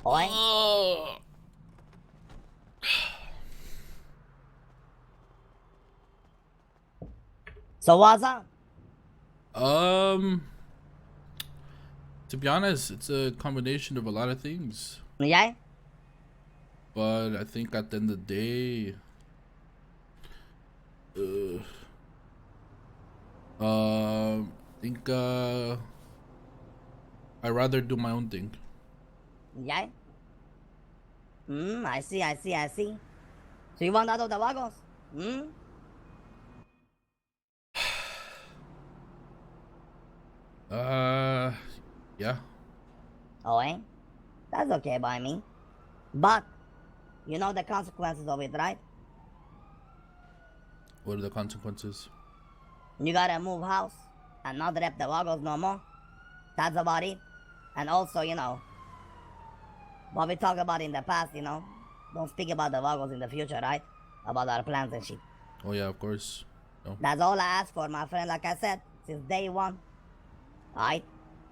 Oi. So what's up? Um, to be honest, it's a combination of a lot of things. Yeah? But I think at the end of the day, uh, I think I rather do my own thing. Yeah? I see. So you want out of the Vagos? Uh, yeah. Oi. That's okay by me. But you know the consequences of it, right? What are the consequences? You gotta move house and not rep the Vagos no more. That's about it. And also, what we talked about in the past, don't speak about the Vagos in the future, right? About our plans and shit. Oh yeah, of course. No. That's all I ask for, my friend. Like I said, since day one. Alright?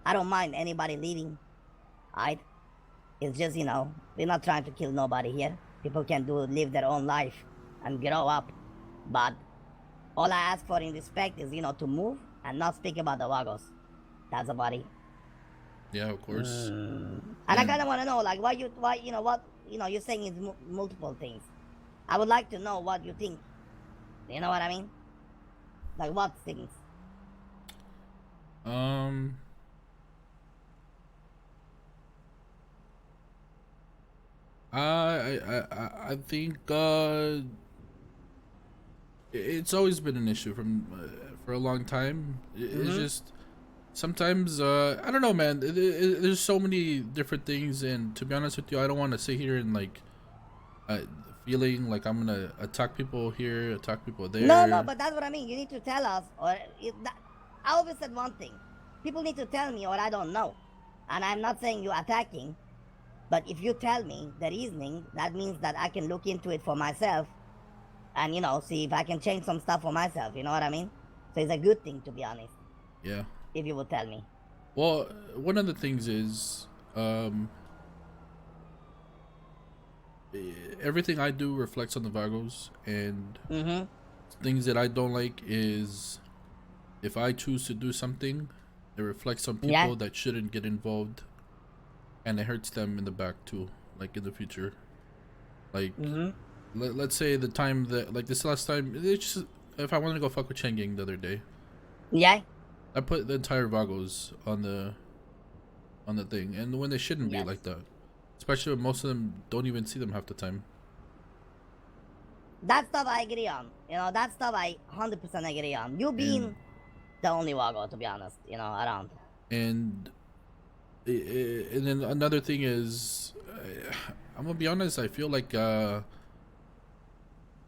I don't mind anybody leaving. Alright? It's just, we're not trying to kill nobody here. People can live their own life and grow up. But all I ask for in respect is, to move and not speak about the Vagos. That's about it. Yeah, of course. And I And kind of want to know, like, you're saying is multiple things. I would like to know what you think. You know what I mean? Like, what things? um, I think it's always been an issue from for a long time. It's Mm-hmm. just sometimes I don't know, man. There's so many different things, and to be honest with you, I don't want to sit here and like uh, feeling like I'm gonna attack people here, attack people No, there. but that's what I mean. You need to tell us, I always said one thing. People need to tell me, or I don't know. And I'm not saying you're attacking, but if you tell me the reasoning, that means that I can look into it for myself and, see if I can change some stuff for myself. You know what I mean? So it's a good thing, to be honest, Yeah. if you would tell me. Well, one of the things is um, everything I do reflects on the Vagos, and Mm-hmm. things that I don't like is if I choose to do something, it reflects on Yeah. people that shouldn't get involved, and it hurts them in the back too, like in the future. Like, Mm-hmm. let's say the time that, like this last time, it's just, if I wanted to go fuck with Changing the other day, Yeah. I put the entire Vagos on the thing, and when they shouldn't be Yes. like that, especially when most of them don't even see them half the time. That stuff I agree on. That stuff I 100% agree on. You And being the only Wago, to be honest, around. and and then another thing is, I'm gonna be honest. I feel like I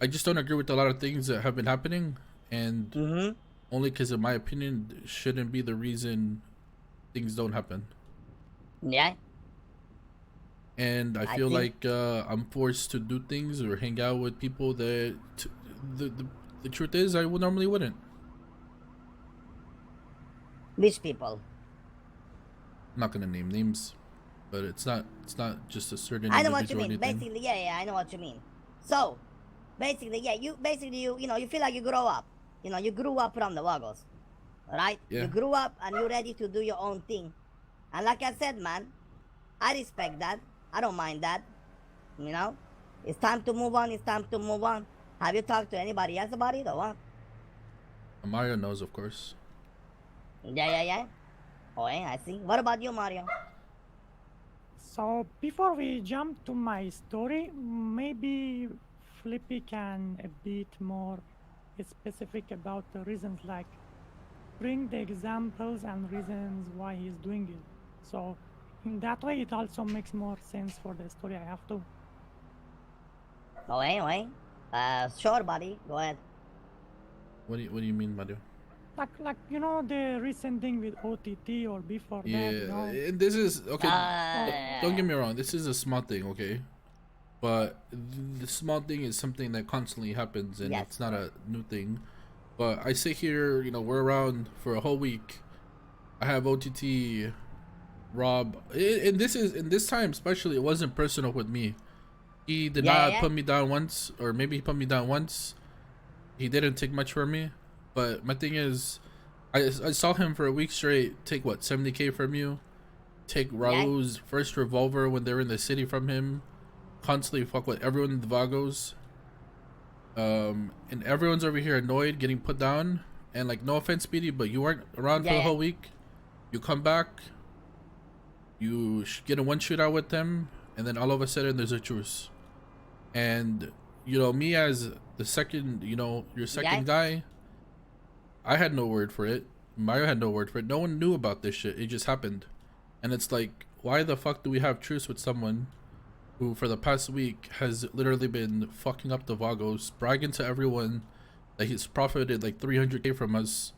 just don't agree with a lot of things that have been happening, and Mm-hmm. only because, in my opinion, shouldn't be the reason things don't happen. Yeah. And I I feel see. like I'm forced to do things or hang out with people that the, the the truth is I would normally wouldn't. Which people? I'm not gonna name names, but it's not just a certain I know what you individual or mean. anything. Basically, yeah, I know what you mean. So, basically, yeah, you feel like you grow up. You grew up from the Vagos, right? You Yeah. grew up and you're ready to do your own thing. And like I said, man, I respect that. I don't mind that. You know, it's time to move on. It's time to move on. Have you talked to anybody else about it or what? Mario knows, of course. Yeah. Oh, I see. What about you, Mario? So before we jump to my story, maybe Flippy can a bit more specific about the reasons, like bring the examples and reasons why he's doing it. So in that way, it also makes more sense for the story I have to. Oh. Sure, buddy. Go ahead. What do you mean, Mario? Like the recent thing with OTT or before that, Yeah, and this is okay. or Don't get me wrong. This is a small thing, okay? But the small thing is something that constantly happens, and Yes. it's not a new thing. But I sit here, we're around for a whole week. I have OTT Rob, and this time especially, it wasn't personal with me. He did Yeah, not yeah, put me down once, or maybe he put me down once. He didn't take much from me, but my thing is, I saw him for a week straight take what 70K from you, take yeah, Raul's first revolver when they were in the city from him, constantly fuck with everyone in the Vagos, and everyone's over here annoyed, getting put down, and like no offense, Speedy, but you weren't around for yeah, the yeah. whole week. You come back, you get a one shootout with them, and then all of a sudden there's a truce. And me as the second, your Yeah. second guy, I had no word for it. Mario had no word for it. No one knew about this shit. It just happened. And it's like, why the fuck do we have truce with someone who for the past week has literally been fucking up the Vagos, bragging to everyone that he's profited like 300K from us,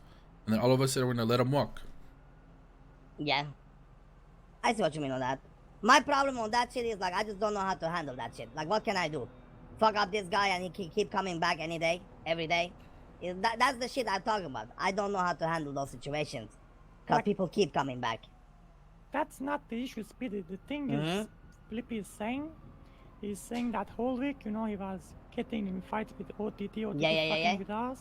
and then all of a sudden we're gonna let him walk? Yeah. I see what you mean on that. My problem on that shit is like I just don't know how to handle that shit. Like what can I do? Fuck up this guy and he keep coming back any day, every day. That's the shit I'm talking about. I don't know how to handle those situations because Like, people keep coming back. that's not the issue, Speedy. The thing Mm-hmm. is, Flippy is saying that whole week, he was getting in fights with OTT, Yeah, yeah, yeah, fucking yeah. with us,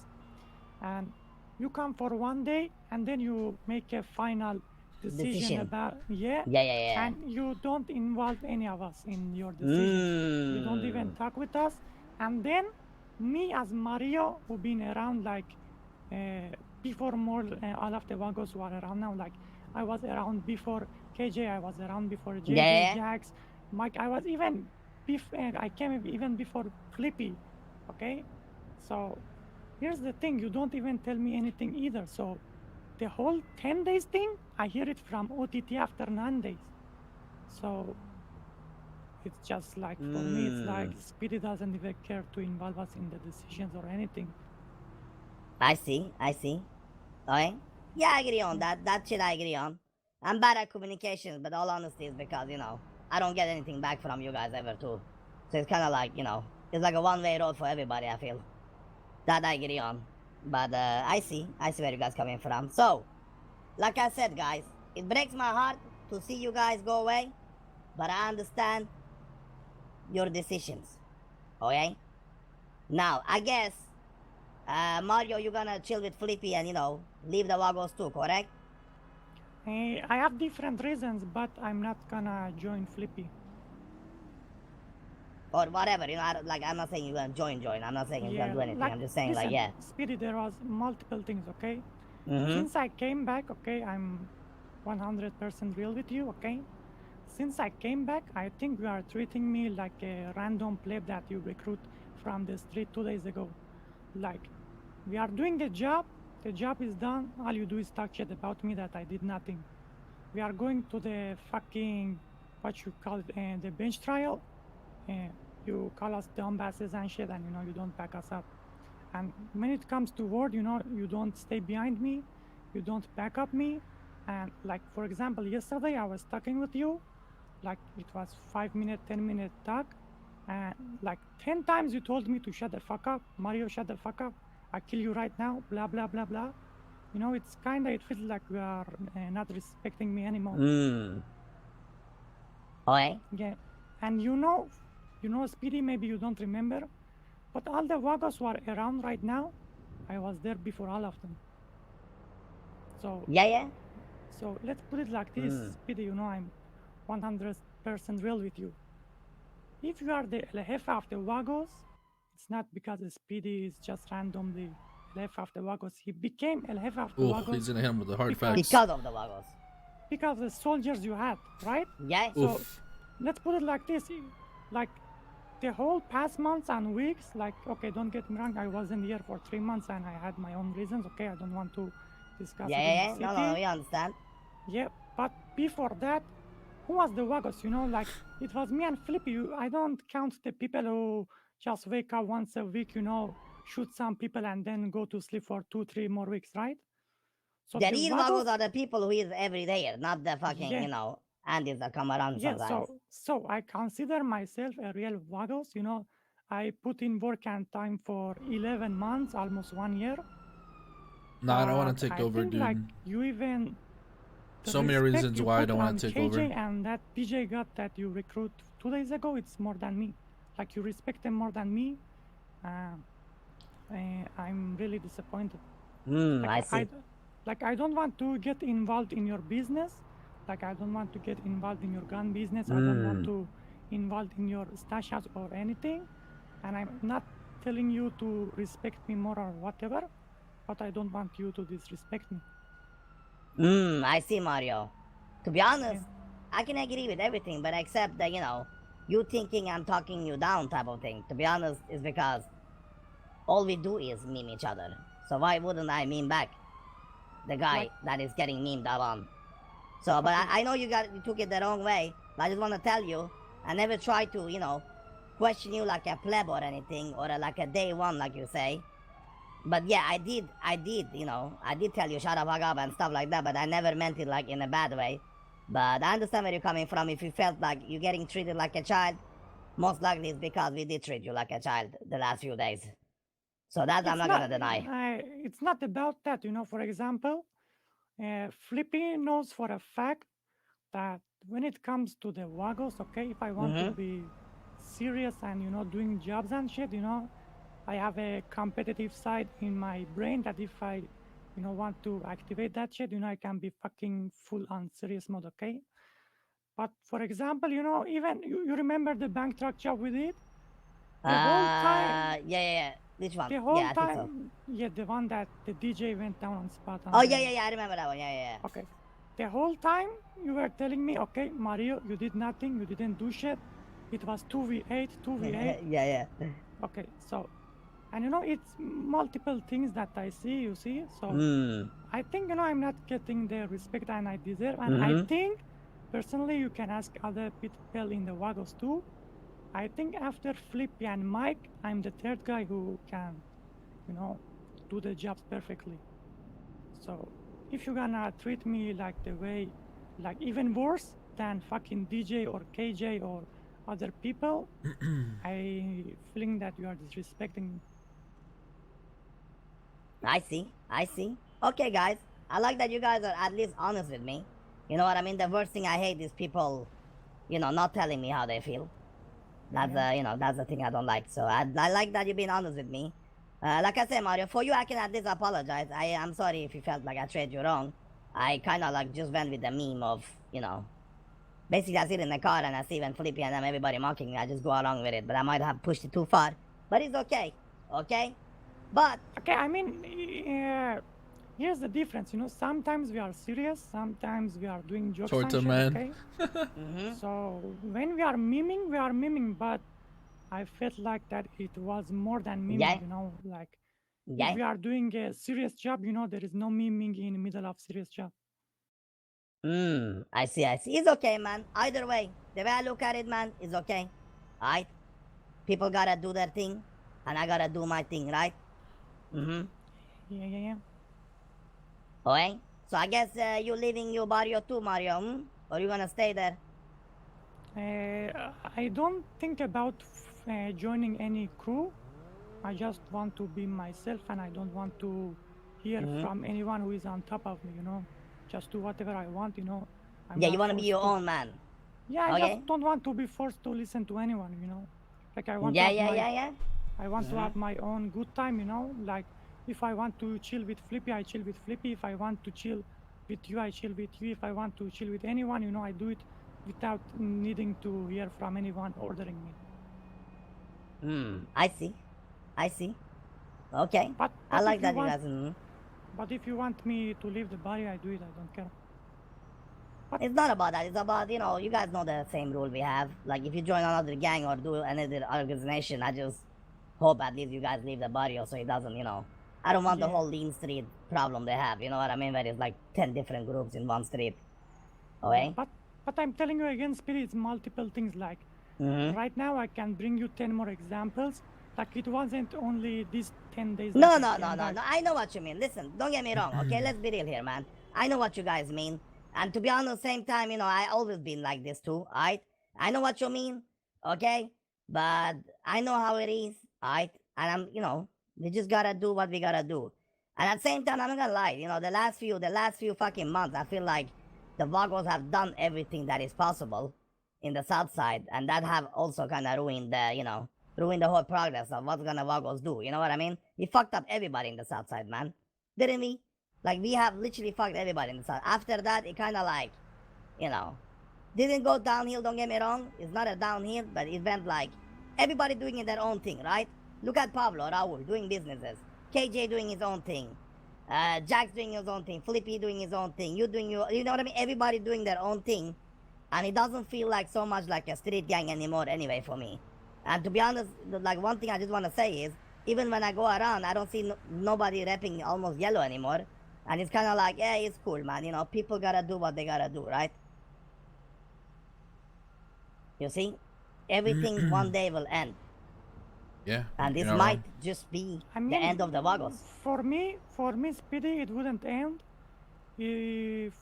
and you come for one day and then you make a final decision about Yeah, yeah, yeah. and you don't involve any of us in your decisions. You don't even Mm. talk with us, and then me as Mario, who been around like before more all of the Vagos who are around now. Like I was around before KJ, I was around before Yeah, JJ, yeah, yeah. Jax, Mike. I was even I came even before Flippy. Okay, so here's the thing: you don't even tell me anything either. So the whole 10 days thing, I hear it from OTT after 9 days. So it's just like for me, it's like Speedy doesn't even care to involve us in the decisions or anything. I see, I see. Okay. Yeah, I agree on that. That shit I agree on. I'm bad at communications, but all honesty is because, I don't get anything back from you guys ever too. So it's kinda like, it's like a one-way road for everybody, I feel. That I agree on. But I see where you guys coming from. So, like I said, guys, it breaks my heart to see you guys go away, but I understand your decisions. Okay? Now, I guess, Mario, you're gonna chill with Flippy and, leave the Vagos too, correct? I have different reasons, but I'm not gonna join Flippy. Or whatever, I'm not saying you're gonna join. I'm not saying you're gonna Yeah, do anything. like, I'm just saying, like, listen, yeah. Speedy, there was multiple things, okay? Mm-hmm. Since I came back, okay, I'm 100% real with you, okay? Since I came back, I think you are treating me like a random pleb that you recruit from the street 2 days ago. Like, we are doing the job is done, all you do is talk shit about me that I did nothing. We are going to the fucking, what you call it, the bench trial, and you call us dumbasses and shit, and you don't back us up. And when it comes to word, you don't stay behind me, you don't back up me. And like for example, yesterday I was talking with you, like it was 5 minute, 10 minute talk, and like 10 times you told me to shut the fuck up, Mario, shut the fuck up. I kill you right now, blah blah blah blah. It's kinda it feels like you are not respecting me anymore. Okay. Yeah, and Speedy, maybe you don't remember, but all the Vagos who are around right now, I was there before all of them. So, Yeah, yeah. so let's put it like this, Speedy. I'm 100% real with you. If you are the LF of the Vagos, it's not because Speedy is just randomly LF of the Vagos. He became LF of the Oh, Vagos he's gonna hit him with the hard because facts. Because of the Vagos. because the soldiers you had, right? Yeah. So Oof. let's put it like this: like the whole past months and weeks, like, okay, don't get me wrong, I wasn't here for 3 months and I had my own reasons. Okay, I don't want to discuss Yeah, it yeah, in the yeah. city. No, we understand. Yeah, but before that, who was the Vagos? Like it was me and Flippy. I don't count the people who just wake up once a week, shoot some people and then go to sleep for 2, 3 more weeks, right? So The the real Vagos, Vagos are the people who is every day, not the fucking, yeah, Andes that come around yeah. sometimes. So I consider myself a real Vagos. I put in work and time for 11 months, almost 1 year. Nah, I don't But want to take I over, think like dude. you even the So many respect reasons you why I put don't on want to take KJ over. and that DJ God that you recruit 2 days ago, it's more than me. Like you respect them more than me. Uh, I'm really disappointed. Like I see. like I don't want to get involved in your business. Like I don't want to get involved in your gun business. I don't want to involved in your stash house or anything. And I'm not telling you to respect me more or whatever, but I don't want you to disrespect me. I see, Mario. To be Yeah. honest, I can agree with everything, but except that, you thinking I'm talking you down type of thing. To be honest, is because all we do is meme each other. So why wouldn't I meme back the guy Like that is getting memed upon? So, but okay. I know you took it the wrong way. But I just want to tell you, I never try to, question you like a pleb or anything, or like a day one, like you say. But yeah, I did tell you shut up, fuck up, and stuff like that. But I never meant it like in a bad way. But I understand where you're coming from. If you felt like you're getting treated like a child, most likely it's because we did treat you like a child the last few days. So that I'm It's not not gonna deny. it's not about that, for example, Flippy knows for a fact that when it comes to the Vagos, okay, if I want to Mm-hmm. be serious and doing jobs and shit, I have a competitive side in my brain that if I want to activate that shit, I can be fucking full on serious mode, okay? But for example, even you remember the bank truck job we did? The whole time, Yeah. Which one? the Yeah, whole I think so. time, yeah, the one that the DJ went down on spot Oh on yeah, the. yeah, yeah. I remember that one. Yeah. Okay. The whole time you were telling me, okay, Mario, you did nothing, you didn't do shit. It was 2v8, 2v8. Yeah. Okay, so, and it's multiple things that I see, you see. So Hmm. I think, I'm not getting the respect and I deserve. And I Mm-hmm. think, personally, you can ask other people in the Wagos too. I think after Flippy and Mike, I'm the third guy who can, you know, do the jobs perfectly. So if you're gonna treat me like the way, like even worse than fucking DJ or KJ or other people, I feeling that you are disrespecting me. I see. Okay, guys. I like that you guys are at least honest with me. You know what I mean? The worst thing I hate is people, not telling me how they feel. That's Yeah. that's the thing I don't like. So I like that you've been honest with me. Like I said, Mario, for you I can at least apologize. I'm sorry if you felt like I treated you wrong. I kind of like just went with the meme of, basically I sit in the car and I see when Flippy and them everybody mocking me. I just go along with it, but I might have pushed it too far. But it's okay, okay. But Okay, I mean, here's the difference. Sometimes we are serious, sometimes we are doing jokes and Torta shit, man. okay? mm-hmm. So when we are miming, but I felt like that it was more than miming, Yeah, like if yeah. we are doing a serious job, there is no miming in the middle of serious job. I see. It's okay, man. Either way, the way I look at it, man, is okay. Alright? People gotta do their thing, and I gotta do my thing, right? Mm-hmm. Yeah. Okay? So I guess you leaving your barrio too, Mario, Or you gonna stay there? I don't think about joining any crew. I just want to be myself and I don't want to hear Mm-hmm. from anyone who is on top of me, Just do whatever I want, I'm Yeah, you not wanna be forced your to. own man. Yeah, I just Okay? don't want to be forced to listen to anyone, Like Yeah. I want to Mm-hmm. have my own good time, Like if I want to chill with Flippy, I chill with Flippy. If I want to chill with you, I chill with you. If I want to chill with anyone, I do it without needing to hear from anyone ordering me. I see. I see. Okay. But I but like if you that you want guys. but if you want me to leave the body, I do it. I don't care. But It's not about that. It's about, you guys know the same rule we have. Like, if you join another gang or do another organization, I just hope at least you guys leave the barrio so it doesn't, I don't want the yeah, whole lean street problem they have. You know what I mean? Where it's like 10 different groups in one street. yeah. Okay? But I'm telling you again, Spirit, it's multiple things. Like Mm-hmm. right now, I can bring you 10 more examples. Like it wasn't only these 10 days that No, I no, no, came no, back. no. I know what you mean. Listen, don't get me wrong, okay? Let's be real here, man. I know what you guys mean. And to be honest, same time, I always been like this too, alright? I know what you mean, okay? But I know how it is, alright? And we just gotta do what we gotta do. And at the same time, I'm not gonna lie, the last few fucking months, I feel like the Vagos have done everything that is possible in the south side, and that have also kind of ruined the, ruined the whole progress of what's gonna Vagos do. You know what I mean? We fucked up everybody in the south side, man. Didn't we? Like, we have literally fucked everybody in the south. After that, it kind of like, you know, didn't go downhill, don't get me wrong. It's not a downhill, but it went like everybody doing their own thing, right? Look at Pablo, Raul doing businesses, KJ doing his own thing, Jack's doing his own thing, Flippy doing his own thing, you know what I mean? Everybody doing their own thing, and it doesn't feel like so much like a street gang anymore anyway for me. And to be honest, like, one thing I just want to say is, even when I go around, I don't see nobody rapping almost yellow anymore. And it's kind of like, yeah, it's cool, man. You know, people gotta do what they gotta do, right? You see? Everything one day will end. Yeah. And this you're not might wrong. just be I mean, the end of the Vagos. For me, Speedy, it wouldn't end if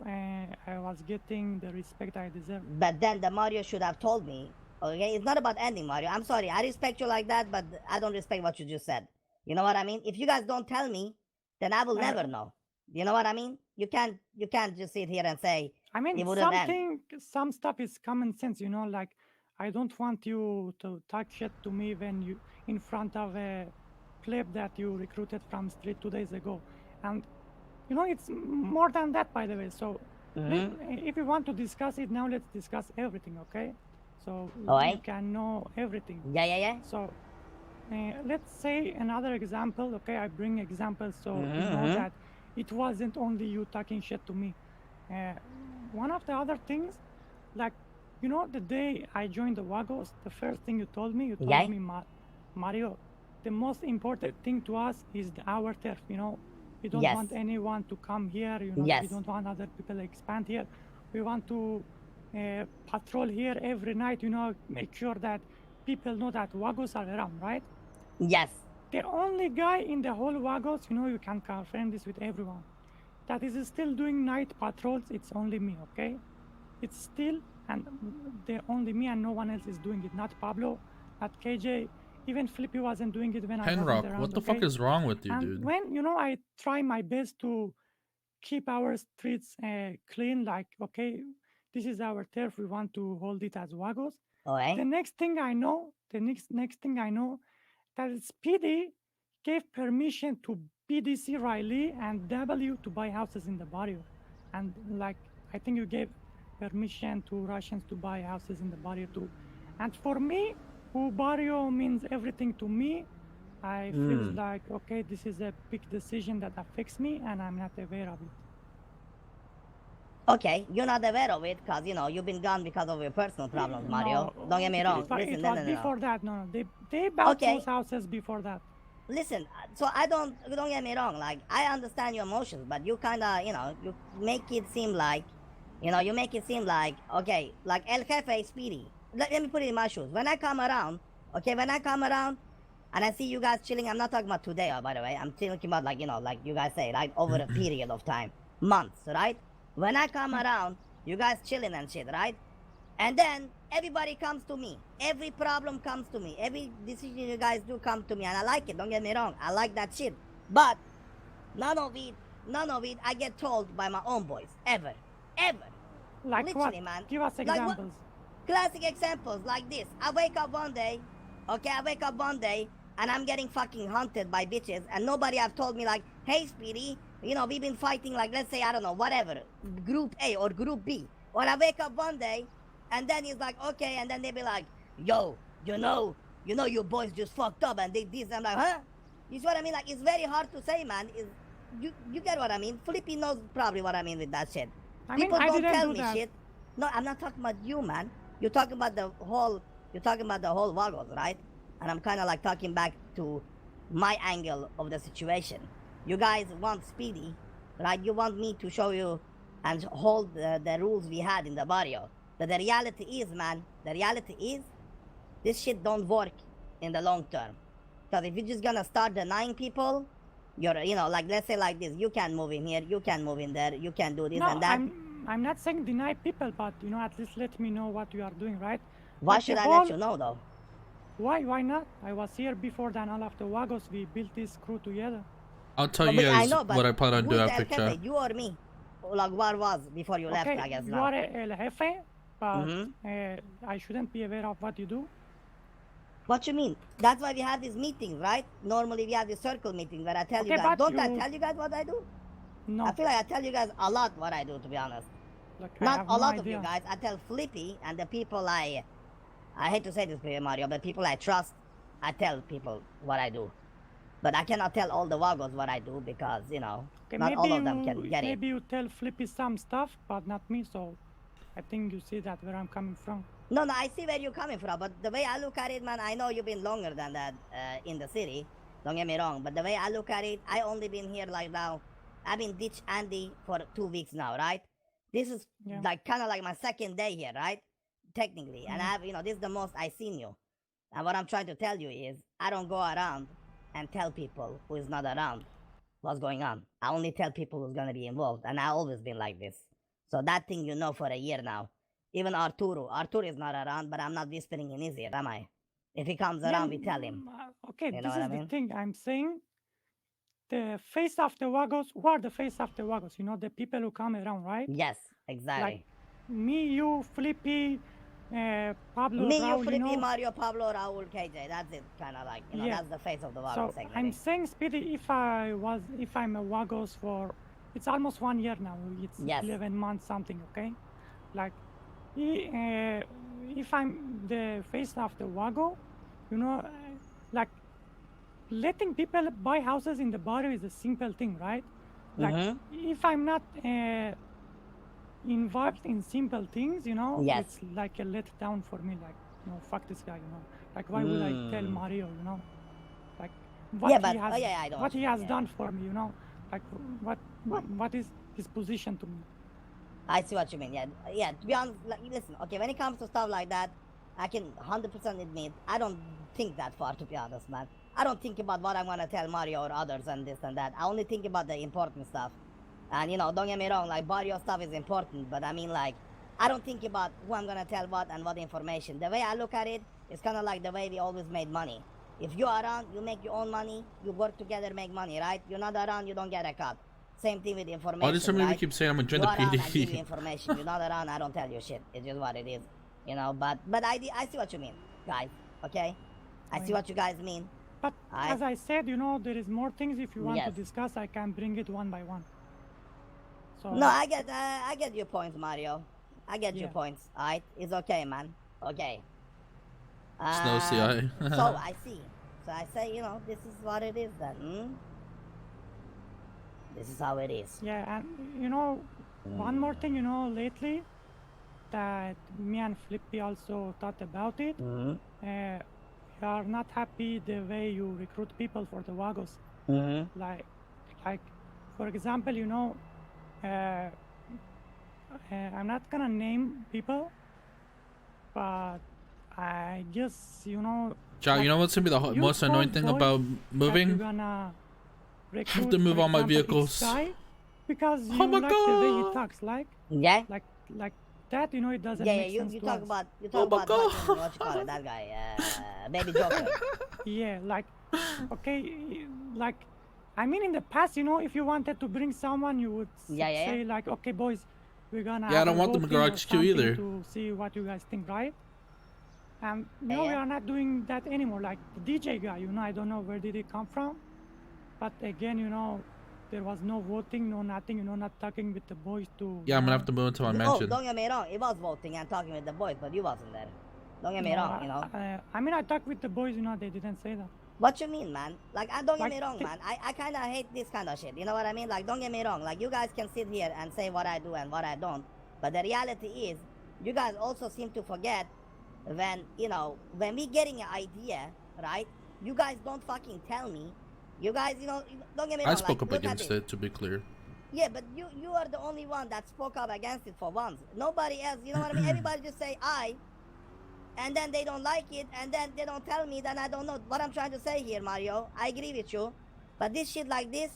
I was getting the respect I deserve. But then the Mario should have told me, okay? It's not about ending, Mario. I'm sorry. I respect you like that, but I don't respect what you just said. You know what I mean? If you guys don't tell me, then I will never know. You know what I mean? You can't just sit here and say, I mean, it wouldn't end. some stuff is common sense, like I don't want you to talk shit to me when you in front of a pleb that you recruited from street 2 days ago, and it's more than that, by the way. So if you want to discuss it now, let's discuss everything, okay? So you can know everything. Yeah. So let's say another example, okay? I bring examples so you know that it wasn't only you talking shit to me. One of the other things, like, the day I joined the Vagos, the first thing you told me, Mario, the most important thing to us is our turf, We don't want anyone to come here, We don't want other people to expand here. We want to patrol here every night, make sure that people know that Vagos are around, right? Yes. The only guy in the whole Vagos, you can confirm this with everyone, that is still doing night patrols, it's only me, okay? It's still, and only me and no one else is doing it. Not Pablo, not KJ, even Flippy wasn't doing it when I wasn't Penrock, around. what the fuck is wrong with you, and dude? When, I try my best to keep our streets clean, like, okay, this is our turf, we want to hold it as Vagos. The next thing I know, that Speedy gave permission to BDC Riley and W to buy houses in the barrio. And, like, I think you gave permission to Russians to buy houses in the barrio too. And for me, who barrio means everything to me, I feel like, okay, this is a big decision that affects me and I'm not aware of it. Okay, you're not aware of it because, you've been gone because of your personal problems, Mario. Don't get me wrong. Listen, no. Before that, no. They bought those houses before that. Listen, so don't get me wrong, like, I understand your emotions, but you kind of, you make it seem like, okay, like El Jefe Speedy. Let me put it in my shoes. When I come around, and I see you guys chilling, I'm not talking about today, by the way, I'm talking about, like, like you guys say, right, over a period of time, months, right? When I come around, you guys chilling and shit, right? And then everybody comes to me. Every problem comes to me. Every decision you guys do come to me, and I like it. Don't get me wrong. I like that shit. But none of it I get told by my own boys. Ever. Like literally, what? Man. Give us examples. Like classic examples like this. I wake up one day, and I'm getting fucking hunted by bitches, and nobody have told me, like, hey, Speedy, we've been fighting, like, let's say, I don't know, whatever, Group A or Group B. Or I wake up one day, and then he's like, okay, and then they be like, yo, your boys just fucked up, and they this. I'm like, huh? You see what I mean? Like, it's very hard to say, man. You get what I mean? Flippy knows probably what I mean with that shit. People don't tell me shit. No, I'm not talking about you, man. You're talking about the whole Vagos, right? And I'm kind of like talking back to my angle of the situation. You guys want Speedy, right? You want me to show you and hold the rules we had in the barrio. But the reality is, man, this shit don't work in the long term. Because if you're just gonna start denying people, you're, like, let's say like this, you can move in here, you can move in there, you can do this and that. I'm not saying deny people, but, at least let me know what you are doing, right? Why should I let you know, though? Why not? I was here before than all of the Vagos. We built this crew together. I'll tell you guys what I plan on doing after chat. You or me? like what was before you left, Okay, I guess you now. are El Jefe, but Mhm. I shouldn't be aware of what you do. What you mean? That's why we have these meetings, right? Normally we have this circle meeting where I tell you Okay, guys. but Don't I you tell you guys what I do? no, I feel like I tell you guys a lot what I do, to be honest. like I Not have a no lot of you idea. guys. I tell Flippy and the people I hate to say this, Mario, but people I trust, I tell people what I do. But I cannot tell all the Vagos what I do because, you know, Okay, not all of them can get it. maybe you tell Flippy some stuff, but not me. So I think you see that where I'm coming from. No, I see where you're coming from, but the way I look at it, man, I know you've been longer than that in the city. Don't get me wrong, but the way I look at it, I only been here like now. I've been ditch Andy for 2 weeks now, right? This is Yeah. like kind of like my second day here, right? Technically, and I've this is the most I seen you. And what I'm trying to tell you is, I don't go around and tell people who is not around what's going on. I only tell people who's gonna be involved, and I always been like this. So that thing you know for a year now. Even Arturo is not around, but I'm not whispering in his ear, am I? If he comes around, we tell him. Okay, You know this what I is the mean? thing I'm saying. The face of the Vagos, who are the face of the Vagos? You know, the people who come around, right? Yes, Like exactly. me, you, Flippy, Pablo, Me, you, Raul, Flippy, Mario, Pablo, Raul, KJ. That's it, kind of like Yeah. that's the face of the So Vagos technically. I'm saying, Speedy, if I'm a Vagos for, it's almost 1 year now. It's Yes. 11 months something, okay? Like, if I'm the face of the Vago, you know, like letting people buy houses in the barrio is a simple thing, right? Like, if I'm not involved in simple things, you know, Yes. it's like a letdown for me. Like, fuck this guy, you know. Like, why would I tell Mario, you know? Like, what Yeah, but he has, I don't what he understand, has done for me, you know? Like, what is his position to me? I see what you mean. Yeah. To be honest, like, listen. Okay, when it comes to stuff like that, I can 100% admit I don't think that far. To be honest, man, I don't think about what I'm gonna tell Mario or others and this and that. I only think about the important stuff. And don't get me wrong. Like Mario stuff is important, but I mean, like, I don't think about who I'm gonna tell what and what information. The way I look at it, it's kind of like the way we always made money. If you're around, you make your own money. You work together, make money, right? You're not around, you don't get a cut. Same thing with information. Why does somebody right? keep saying I'm gonna join You're the around, I give you PD? information. You're not around, I don't tell you shit. It's just what it is, But I see what you mean, guys. Okay, I see what you guys mean. But as I said, there is more things. If you want to discuss, I can bring it one by one. So no, I get your points, Mario. I get your points. Alright, it's okay, man. Okay. Snow CI. So I see. So I say, this is what it is then. This is how it is. Yeah, and one more thing, lately that me and Flippy also thought about it. We are not happy the way you recruit people for the Vagos. Like, for example, I'm not gonna name people, but I guess Jack, you know what's gonna be the most annoying thing about moving? You're gonna I have to move all my vehicles. Because you like the way he talks, like that, it doesn't make sense. You to talk us. about what you call it, that guy, Baby Joker. Yeah, like okay, like I mean, in the past, if you wanted to bring someone, you would say like, okay, boys, we're gonna. Yeah, I don't want them in garage queue either. To see what you guys think, right? And we are not doing that anymore. Like the DJ guy, I don't know where did he come from, but again, there was no voting, no nothing, not talking with the boys to. Yeah, I'm gonna have to move into my mansion. Oh, don't get me wrong, it was voting and talking with the boys, but you wasn't there. Don't get me wrong, I mean, I talked with the boys, they didn't say that. What you mean, man? Like, don't get me wrong, man. I kind of hate this kind of shit. You know what I mean? Like, don't get me wrong. Like, you guys can sit here and say what I do and what I don't. But the reality is, you guys also seem to forget when, when we getting an idea, right? You guys don't fucking tell me. You guys, don't get me wrong. I spoke up against it, to be clear. Yeah, but you are the only one that spoke up against it for once. Nobody else, you know what I mean? Everybody just say I. And then they don't like it, and then they don't tell me, then I don't know what I'm trying to say here, Mario. I agree with you. But this shit like this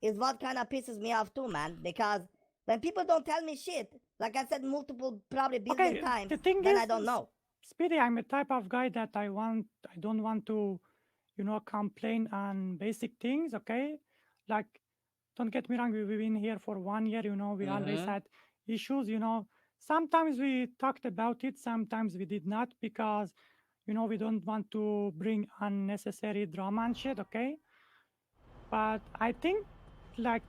is what kind of pisses me off too, man. Because when people don't tell me shit, like I said multiple, probably billion times, the thing then is, I don't know. Speedy, I'm a type of guy that I don't want to, complain on basic things, okay? Like, don't get me wrong, we've been here for 1 year, we always Mhm. had issues, Sometimes we talked about it, sometimes we did not because, we don't want to bring unnecessary drama and shit, okay? But I think, like,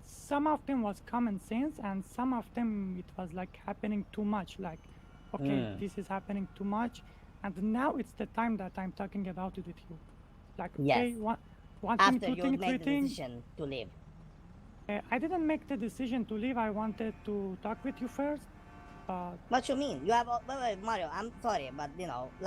some of them was common sense and some of them it was like happening too much. Like, okay, Mm. this is happening too much. And now it's the time that I'm talking about it with you. Like, Yes. okay, one thing, After two you thing, three make the thing. decision to leave. I didn't make the decision to leave. I wanted to talk with you first, but What you mean? You have wait, wait, Mario. I'm sorry, but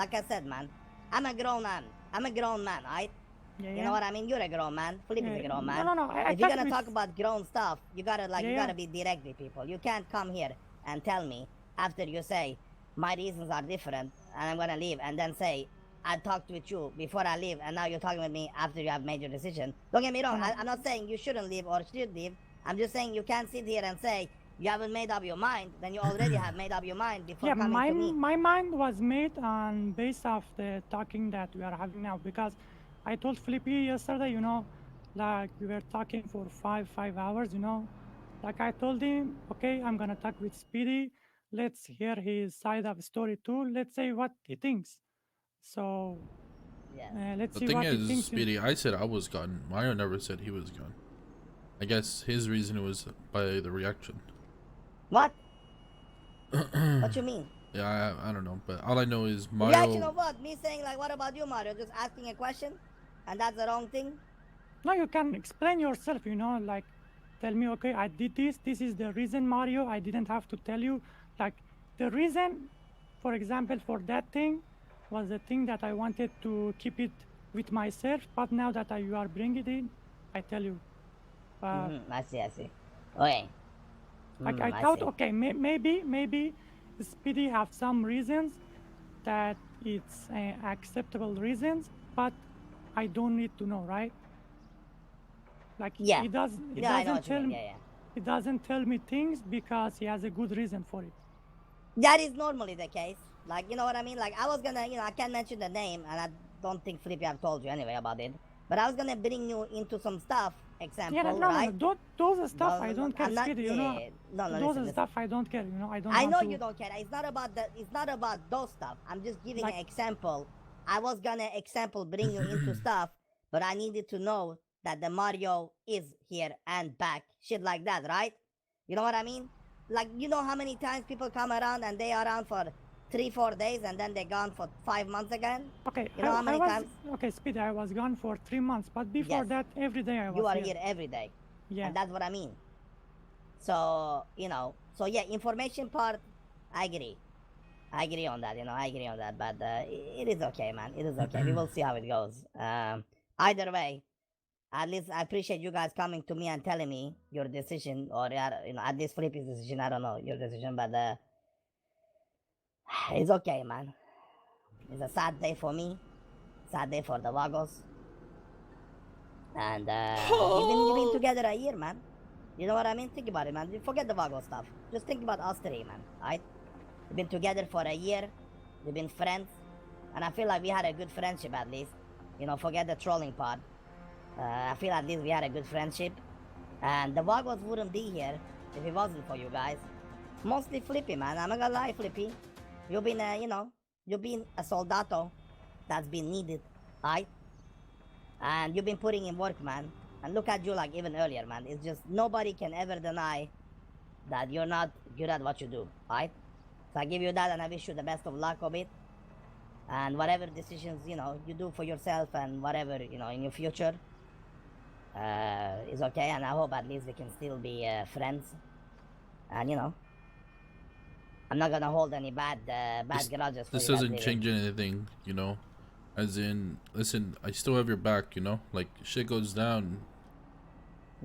like I said, man, I'm a grown man. I'm a grown man, right? yeah, You know yeah, what I mean? You're a grown man. Philip is a grown no, man. no, no. I If you're talked gonna with, talk about grown stuff, you gotta yeah, you yeah, gotta be direct with people. You can't come here and tell me after you say my reasons are different and I'm gonna leave, and then say I talked with you before I leave, and now you're talking with me after you have made your decision. Don't get me no, wrong. no. I'm not saying you shouldn't leave or should leave. I'm just saying you can't sit here and say you haven't made up your mind. Then you already have made up your mind before Yeah, coming my to me. my mind was made on base of the talking that we are having now because I told Flippy yesterday, like we were talking for five hours, like I told him, okay, I'm gonna talk with Speedy. Let's hear his side of the story too. Let's say what he thinks. So Yes. let's The see thing what he is, thinks. Speedy, I said I was gone. Mario never said he was gone. I guess his reason was by the reaction. What? What you mean? Yeah, I don't know, but all I know is Reaction Mario. of what? Me saying like, what about you, Mario? Just asking a question, and that's the wrong thing. No, you can explain yourself, like tell me, okay, I did this. This is the reason, Mario. I didn't have to tell you. Like the reason, for example, for that thing was the thing that I wanted to keep it with myself. But now that you are bringing it in, I tell you. Uh, I see. I see. Okay. like I I thought, see. okay, maybe Speedy have some reasons that it's acceptable reasons, but I don't need to know, right? Like Yeah. he Yeah, I know doesn't what you tell mean. me Yeah, yeah. he doesn't tell me things because he has a good reason for it. That is normally the case. Like, you know what I mean? Like, I was gonna, I can't mention the name, and I don't think Flippy have told you anyway about it. But I was gonna bring you into some stuff. Yeah, Example, no. right? Those stuff No, I no, no. don't care, I'm not. Speedy. Yeah, yeah, yeah. No, no. Listen, Those listen. stuff I don't care. I don't I want know you to don't care. It's not about that. It's not about those stuff. I'm just giving like. an example. I was gonna example bring you into stuff, but I needed to know that the Mario is here and back. Shit like that, right? You know what I mean? Like, you know how many times people come around and they are around for 3, 4 days and then they're gone for 5 months again? Okay, You know how I many was times? okay, Speedy. I was gone for 3 months, but before Yes, that, every day I you was are here. here every day. Yeah. And that's what I mean. So, so yeah, information part, I agree. I agree on that, I agree on that, but it is okay, man. It is okay. We will see how it goes. Either way, at least I appreciate you guys coming to me and telling me your decision, or at least Flippy's decision. I don't know your decision, but it's okay, man. It's a sad day for me, sad day for the Vagos, and you've been together a year, man. You know what I mean? Think about it, man. Forget the Vagos stuff. Just think about us three, man. Alright? We've been together for a year. We've been friends. And I feel like we had a good friendship at least. Forget the trolling part. I feel at least we had a good friendship. And the Vagos wouldn't be here if it wasn't for you guys. Mostly Flippy, man. I'm not gonna lie, Flippy. You've been, you've been a soldato that's been needed, right? And you've been putting in work, man. And look at you, like even earlier, man. It's just nobody can ever deny that you're not good at what you do, right? So I give you that, and I wish you the best of luck of it. And whatever decisions you do for yourself, and whatever in your future is okay. And I hope at least we can still be friends. And I'm not gonna hold any bad grudges for This you guys doesn't leaving. change anything, As in, listen, I still have your back, Like, shit goes down.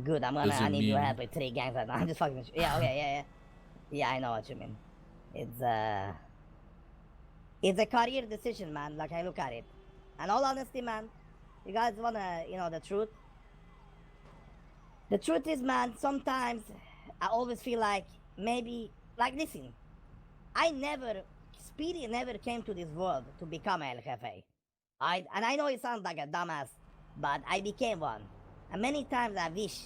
Good. I Doesn't need your mean. help with 3 gangs right now. I'm just fucking with you. Yeah. Okay. Yeah. Yeah. Yeah. I know what you mean. It's a career decision, man. Like I look at it. And all honesty, man, you guys wanna the truth? The truth is, man, sometimes I always feel like maybe, like, listen, Speedy never came to this world to become El Jefe. And I know it sounds like a dumbass, but I became one. And many times I wish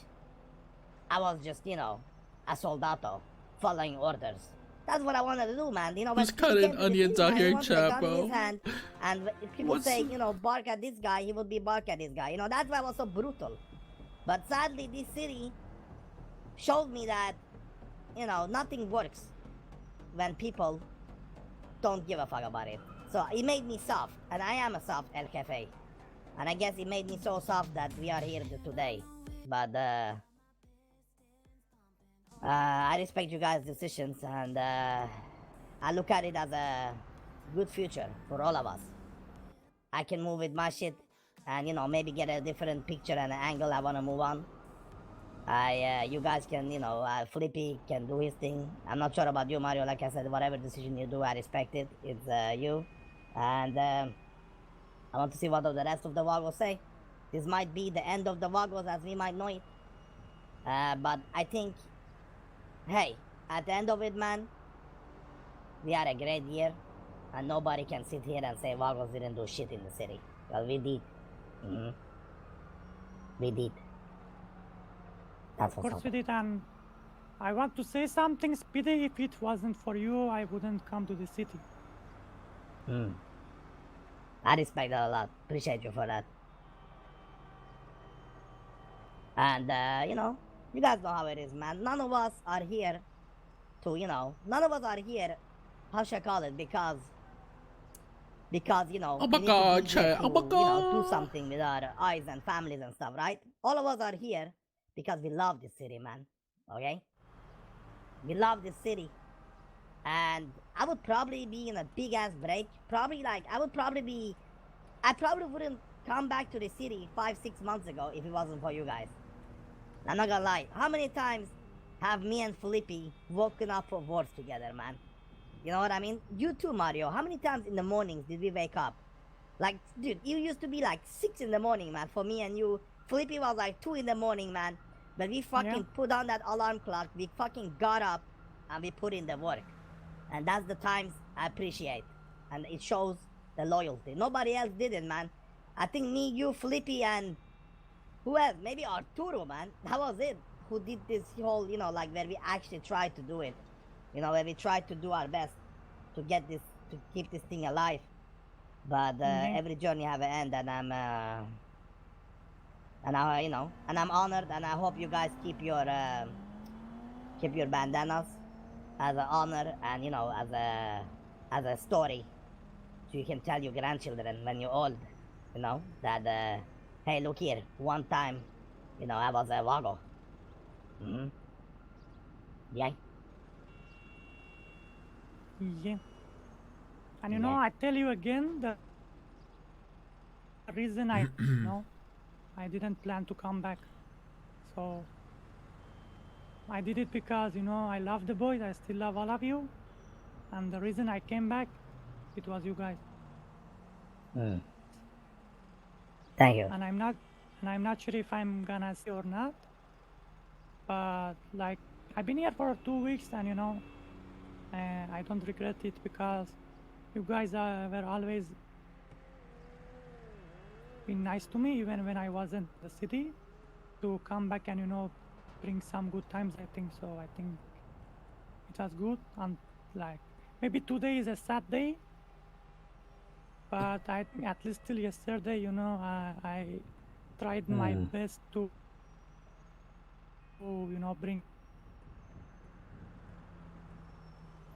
I was just, you know, a soldato following orders. That's what I wanted to do, man. You know, when Who's Flippy cutting came to the onions city, out man, he here in wanted a chat, gun in his bro? hand, and if people What's say, you know, bark at this guy, he would be bark at this guy. You know, that's why I was so brutal. But sadly, this city showed me that, you know, nothing works when people don't give a fuck about it. So it made me soft, and I am a soft El Jefe. And I guess it made me so soft that we are here today. But I respect you guys' decisions, and I look at it as a good future for all of us. I can move with my shit, and you know, maybe get a different picture and an angle. I want to move on. You guys can, you know, Flippy can do his thing. I'm not sure about you, Mario. Like I said, whatever decision you do, I respect it. It's you, and I want to see what the rest of the Vagos say. This might be the end of the Vagos as we might know it. But I think, hey, at the end of it, man, we had a great year, and nobody can sit here and say Vagos didn't do shit in the city. Well, we did. Mm-hmm. We did. That's Of course we did, and I want to say something, Speedy. If it wasn't for you, I wouldn't come to the city. I respect that a lot. Appreciate you for that. And, you know, you guys know how it is, man. None of us are here to, you know, none of us are here, how should I call it, because, you know, Oh we my need god, to be here chat. to, Oh my you know, do god. something with our eyes and families and stuff, right? All of us are here because we love this city, man. Okay? We love this city. And I would probably be in a big ass break. Probably like, I probably wouldn't come back to the city 5-6 months ago if it wasn't for you guys. I'm not gonna lie. How many times have me and Flippy woken up for wars together, man? You know what I mean? You too, Mario. How many times in the mornings did we wake up? Like, dude, you used to be like 6 in the morning, man, for me and you. Flippy was like 2 in the morning, man. But we fucking put on that alarm clock, we fucking got up, and we put in the work. And that's the times I appreciate. And it shows the loyalty. Nobody else did it, man. I think me, you, Flippy, and who else? Maybe Arturo, man. That was it. Who did this whole, you know, like where we actually tried to do it. You know, where we tried to do our best to get this, to keep this thing alive. But every journey have an end, and you know, and I'm honored, and I hope you guys keep your bandanas as an honor, and you know, as a story, so you can tell your grandchildren when you're old, you know, that hey, look here, one time, you know, I was a Vago. Mm-hmm. Yeah. Yeah. And you know, I tell you again, the reason I, you know, I didn't plan to come back. So I did it because, you know, I love the boys. I still love all of you. And the reason I came back, it was you guys. Thank you. And I'm not sure if I'm gonna stay or not. But like, I've been here for 2 weeks, and you know, I don't regret it because you guys were always been nice to me, even when I wasn't in the city. To come back and, you know, bring some good times, I think so. I think it was good, and like maybe today is a sad day, but I think at least till yesterday, you know, I tried my best to, you know, bring.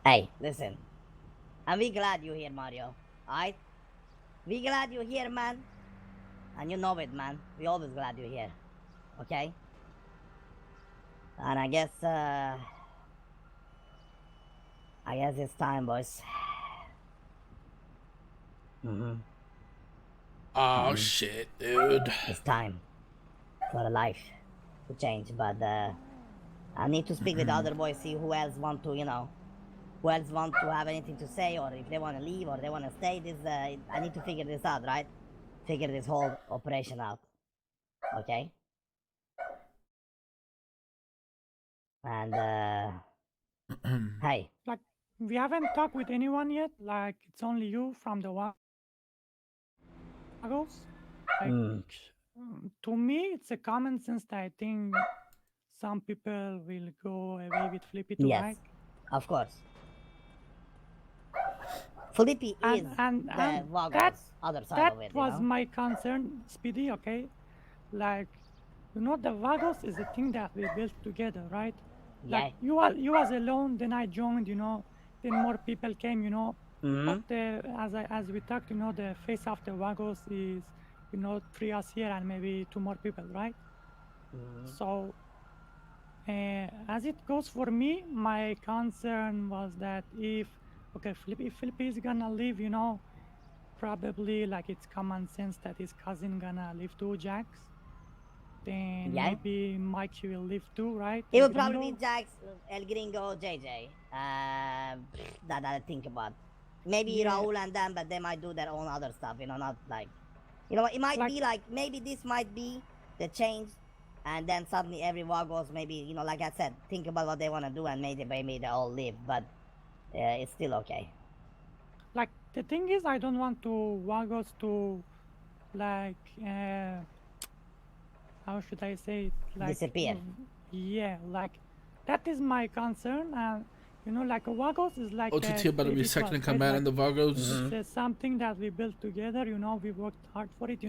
Hey, listen. And we glad you're here, Mario. Alright? We glad you're here, man. And you know it, man. We always glad you're here. Okay? And I guess it's time, boys. Oh shit, dude. It's time for a life to change. But I need to speak with the other boys, see who else want to, you know, who else want to have anything to say, or if they want to leave or they want to stay. This I need to figure this out, right? Figure this whole operation out. Okay? And hey. Like, we haven't talked with anyone yet. Like, it's only you from the Vagos. Like, To me, it's a common sense that I think some people will go away with Flippy too, Yes, right? of course. Flippy is And the that Vagos other side that of it, you was know? my concern, Speedy. Okay, like the Vagos is a thing that we built together, right? Like Yeah. you was alone, then I joined, then more people came, Mm-hmm. but as we talked, the face of the Vagos is, three us here and maybe two more people, right? Mm-hmm. So as it goes for me, my concern was that if Felipe is gonna leave, probably like it's common sense that his cousin gonna leave too, Jax. Then Yeah. maybe Mike will leave too, right? It El would probably be Gringo. Jax, El Gringo, JJ. That I think about. Maybe Yeah, Raul and them, but they might do their own other stuff, not like. It might like be like, maybe this might be the change, and then suddenly every war goes, maybe, like I said, think about what they want to do, and maybe they all leave, but it's still okay. like the thing is, I don't want to Vagos to like how should I say it? Disappear. Yeah, like that is my concern. And like Vagos is like OTT about to be second spiritual, in right? command in Like the Vagos. Mm-hmm. it's something that we built together. We worked hard for it.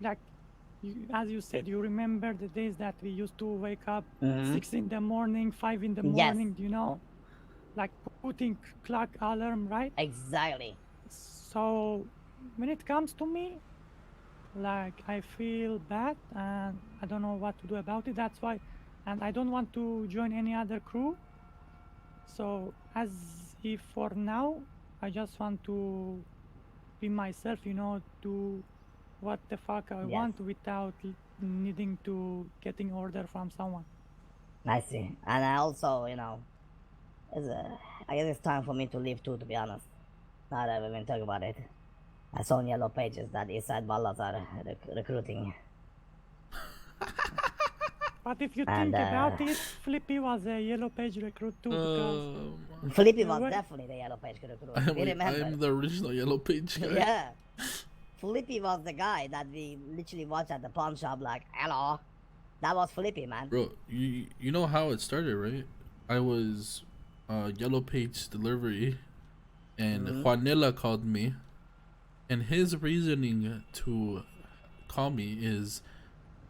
Like as you said, you remember the days that we used to wake up Mm-hmm. 6 in the morning, 5 in the Yes, morning. Like putting clock alarm, right? exactly. So when it comes to me, like I feel bad and I don't know what to do about it. That's why, and I don't want to join any other crew. So as if for now, I just want to be myself, do what the fuck I Yes, want without needing to getting order from someone. I see. And I also, I guess it's time for me to leave too, to be honest. Now that we've been talking about it. I saw on Yellow Pages that Eastside Ballas are recruiting. But if you And think about it, Flippy was a yellow page recruit too because Um, Flippy the was way definitely the Yellow Page recruit. We remember. I'm the original Yellow Page guy. Yeah. Flippy was the guy that we literally watched at the pawn shop, like, hello. That was Flippy, man. Bro, you know how it started, right? I was Yellow Page delivery, and Juanilla called me, and his reasoning to call me is,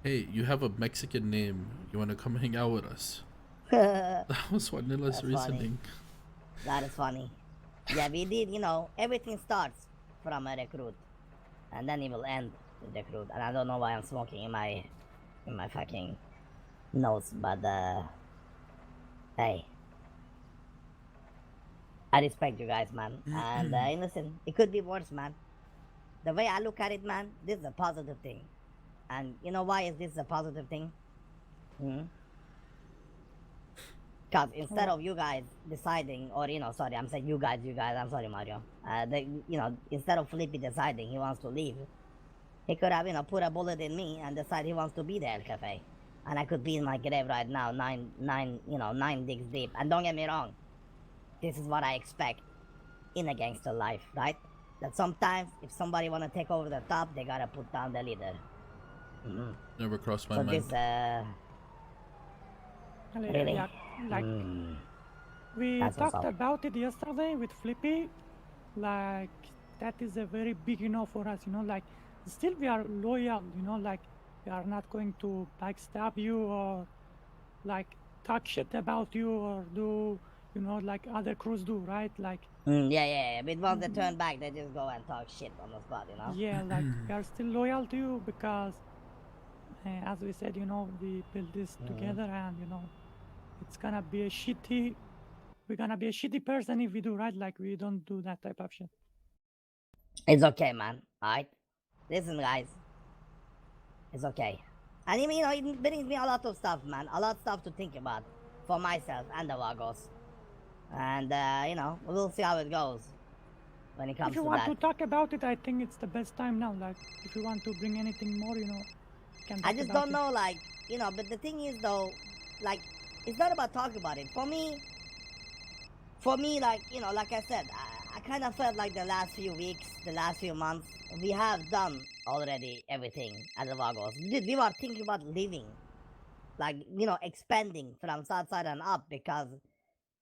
"Hey, you have a Mexican name. You want to come hang out with us?" That's That was Juanilla's funny. reasoning. That is funny. Yeah, we did, everything starts from a recruit. And then it will end with recruit. And I don't know why I'm smoking in my fucking nose, but hey. I respect you guys, man. And listen, it could be worse, man. The way I look at it, man, this is a positive thing. And you know why is this a positive thing? Because instead of you guys deciding, or sorry, I'm saying you guys, I'm sorry, Mario. Instead of Flippy deciding he wants to leave, he could have, put a bullet in me and decide he wants to be the El Cafe. And I could be in my grave right now, nine digs deep. And don't get me wrong, this is what I expect in a gangster life, right? That sometimes if somebody wanna take over the top, they gotta put down the leader. Never crossed my So mind. this, like, really, yeah, like we that's what's talked up. about it yesterday with Flippy. Like that is a very big for us. Like still we are loyal. Like we are not going to backstab you or like talk shit about you or do like other crews do, right? Like Yeah. But once they turn back, they just go and talk shit on the spot, yeah, like we are still loyal to you because as we said, we built this together and it's gonna be a shitty we're gonna be a shitty person if we do, right? Like we don't do that type of shit. It's okay, man. Alright? Listen, guys. It's okay. And even, it brings me a lot of stuff, man. A lot of stuff to think about for myself and the Vagos. And, we'll see how it goes when it comes If you to want that. to talk about it, I think it's the best time now. Like if you want to bring anything more, you can talk I just about don't it. know, like, but the thing is, though, like, it's not about talking about it. For me, like, like I said, I kind of felt like the last few weeks, the last few months, we have done already everything as a Vagos. Dude, we were thinking about leaving, like, you know, expanding from Southside and up, because,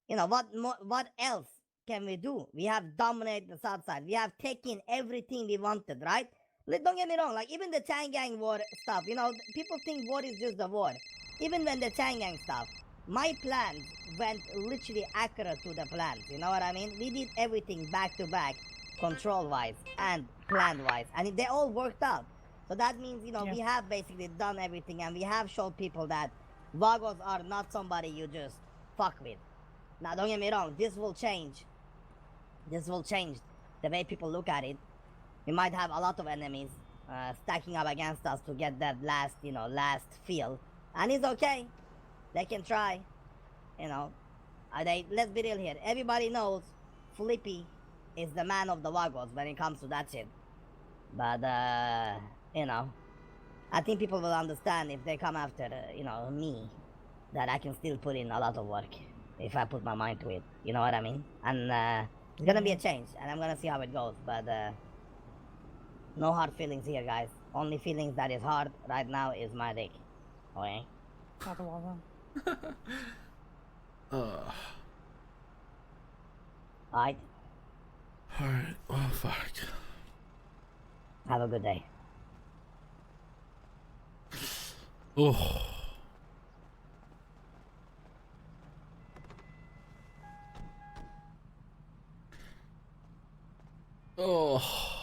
you know, what else can we do? We have dominated the Southside. We have taken everything we wanted, right? Don't get me wrong, like, even the Changang war stuff, you know, people think war is just the war. Even when the Changang stuff, my plans went literally accurate to the plans, you know what I mean? We did everything back to back, control wise and plan wise, and they all worked out. So that means, you know, Yeah. we have basically done everything, and we have showed people that Vagos are not somebody you just fuck with. Now, don't get me wrong, this will change. This will change the way people look at it. We might have a lot of enemies stacking up against us to get that last, you know, last feel. And it's okay. They can try, you know. Let's be real here. Everybody knows Flippy is the man of the Vagos when it comes to that shit. But, you know, I think people will understand if they come after, you know, me, that I can still put in a lot of work if I put my mind to it. You know what I mean? And it's gonna be a change, and I'm gonna see how it goes. But no hard feelings here, guys. Only feelings that is hard right now is my dick. Okay? That wasn't. Alright? Alright. Oh, fuck. Have a good day. Oh. Oh.